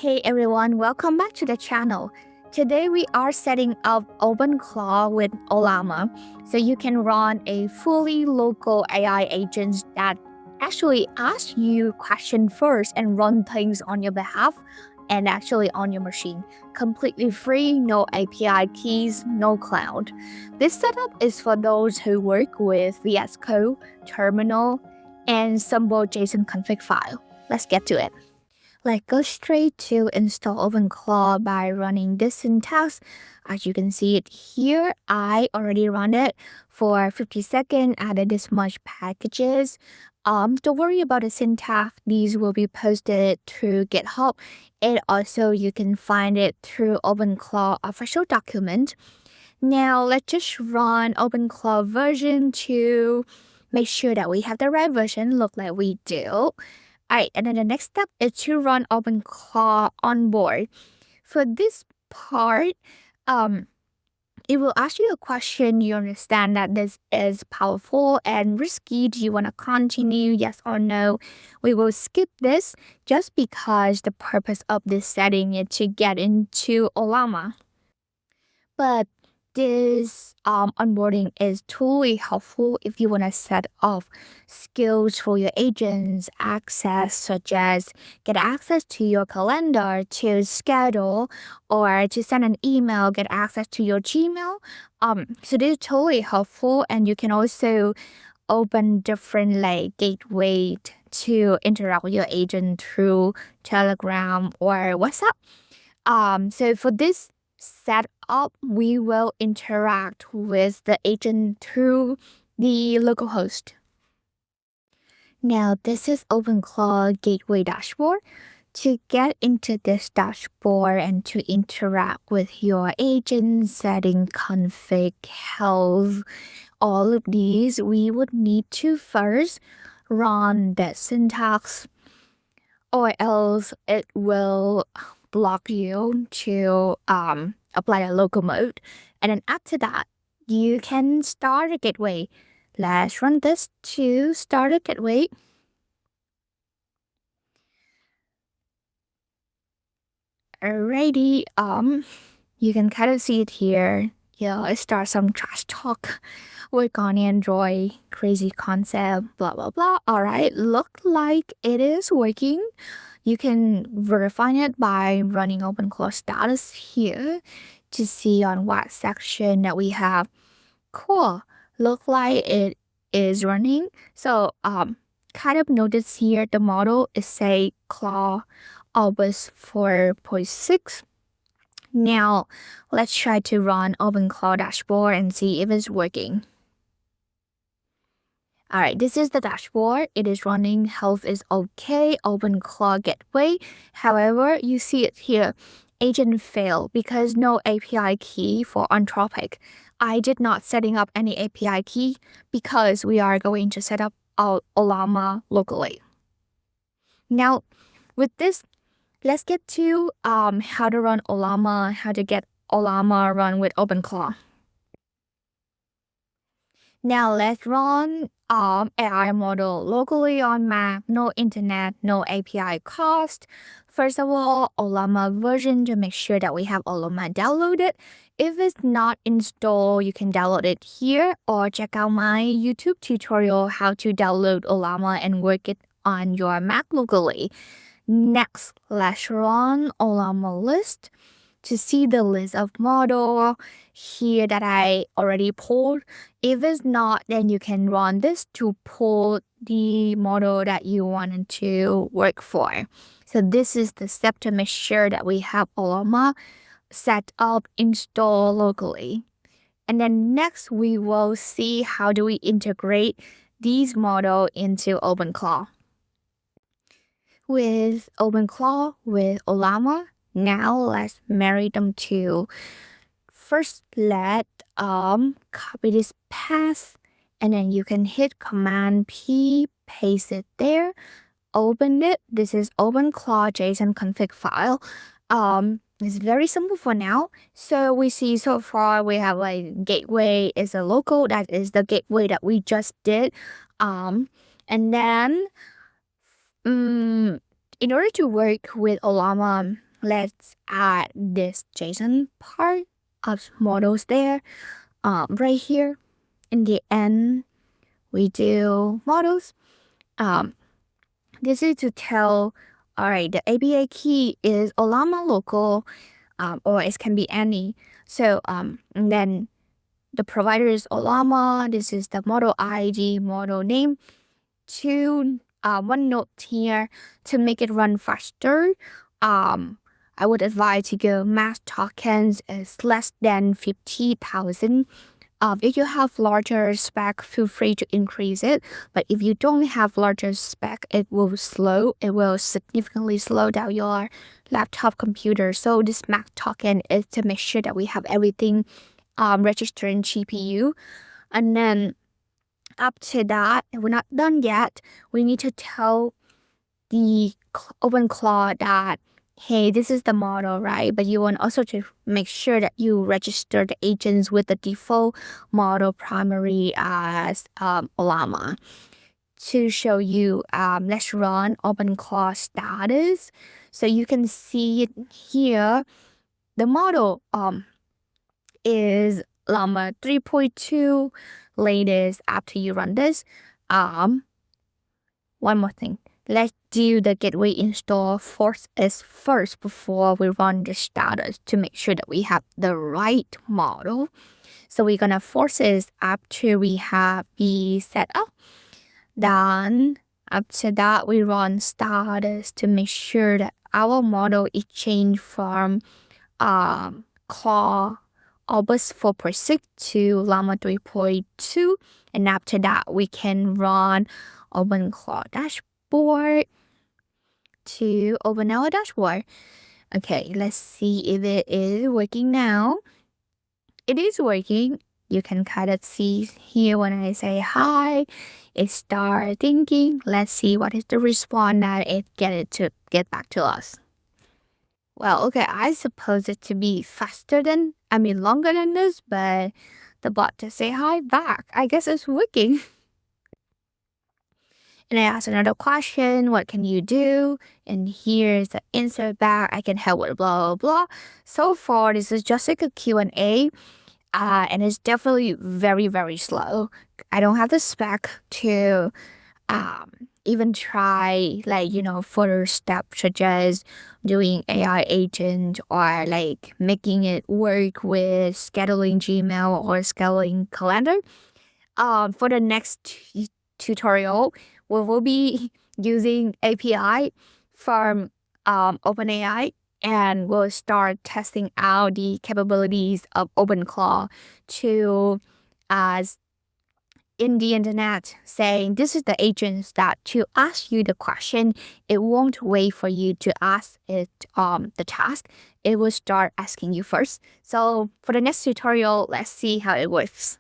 Hey everyone, welcome back to the channel. Today we are setting up OpenClaw with Ollama so you can run a fully local AI agent that actually asks you questions first and run things on your behalf and actually on your machine. Completely free, no API keys, no cloud. This setup is for those who work with VS Code, Terminal, and some JSON config file. Let's get to it. Let's go straight to install OpenClaw by running this syntax. As you can see it here, I already run it for 50 seconds, added this much packages. Don't worry about the syntax. These will be posted through GitHub. And also you can find it through OpenClaw official document. Now let's just run OpenClaw version 2. Make sure that we have the right version. Look like we do. Alright, and then the next step is to run OpenClaw onboard. For this part, it will ask you a question. You understand that this is powerful and risky. Do you want to continue? Yes or no? We will skip this just because the purpose of this setting is to get into Llama. But this onboarding is totally helpful if you want to set up skills for your agents, access such as get access to your calendar, to schedule, or to send an email, get access to your Gmail. So this is totally helpful, and you can also open different like gateway to interact with your agent through Telegram or WhatsApp. So for this setup, we will interact with the agent through the localhost. Now, this is OpenClaw Gateway Dashboard. To get into this dashboard and to interact with your agent, setting, config, health, all of these, we would need to first run the syntax, or else it will block you to apply a local mode. And then after that, you can start a gateway. Let's run this to start a gateway. Alrighty, you can kind of see it here. Yeah, I start some trash talk. Work on Android, crazy concept, blah blah blah. Alright, look like it is working. You can verify it by running OpenClaw status here to see on what section that we have. Cool. Look like it is running. So kind of notice here the model is say Claw Albus 4.6. Now let's try to run OpenClaw dashboard and see if it's working. Alright, this is the dashboard. It is running, health is okay, OpenClaw gateway. However, you see it here, agent failed because no API key for Anthropic. I did not setting up any API key because we are going to set up our Llama locally. Now, with this, let's get to how to run Llama, how to get Llama run with OpenClaw. Now let's run AI model locally on Mac, no internet, no API cost. First of all, Ollama version to make sure that we have Ollama downloaded. If it's not installed, you can download it here or check out my YouTube tutorial how to download Ollama and work it on your Mac locally. Next, let's run Ollama list to see the list of model here that I already pulled. If it's not, then you can run this to pull the model that you wanted to work for. So this is the step to make sure that we have Ollama set up, installed locally. And then next we will see how do we integrate these model into OpenClaw. With OpenClaw, with Ollama, now let's marry them to first let copy this path, and then you can hit Command P, paste it there, open it. This is OpenClaw JSON config file. It's very simple for now. So we see so far we have like gateway is a local, that is the gateway that we just did. And then in order to work with Ollama, let's add this JSON part of models there. Right here in the end, we do models. This is to tell, all right, the API key is Ollama local, or it can be any. So and then the provider is Ollama. This is the model ID, model name. One note here to make it run faster. I would advise to go max tokens is less than 50,000. If you have larger spec, feel free to increase it. But if you don't have larger spec, it will significantly slow down your laptop computer. So this max token is to make sure that we have everything registered in GPU. And then up to that, we're not done yet. We need to tell the OpenClaw that, hey, this is the model, right? But you want also to make sure that you register the agents with the default model primary as Llama. To show you, let's run OpenClaw status. So you can see it here. The model is Llama 3.2 latest after you run this. One more thing. Let's do the gateway install first before we run the status to make sure that we have the right model. So we're gonna force this after we have the setup. Then after that, we run status to make sure that our model is changed from Claw Albus 4.6 to Llama 3.2. And after that, we can run OpenClaw dashboard to open our dashboard. Okay, let's see if it is working now. It is working. You can kind of see here when I say hi, it starts thinking. Let's see what is the response that it get back to us. Well, okay, I suppose it to be longer than this, but the bot to say hi back. I guess it's working. And I asked another question, what can you do? And here's the answer back. I can help with blah, blah, blah. So far, this is just like a Q&A. And it's definitely very, very slow. I don't have the spec to even try further steps such as doing AIAgent or making it work with scheduling Gmail or scheduling calendar. For the next tutorial, we will be using API from OpenAI, and we'll start testing out the capabilities of OpenClaw to in the internet, saying this is the agents that to ask you the question, it won't wait for you to ask it the task. It will start asking you first. So for the next tutorial, let's see how it works.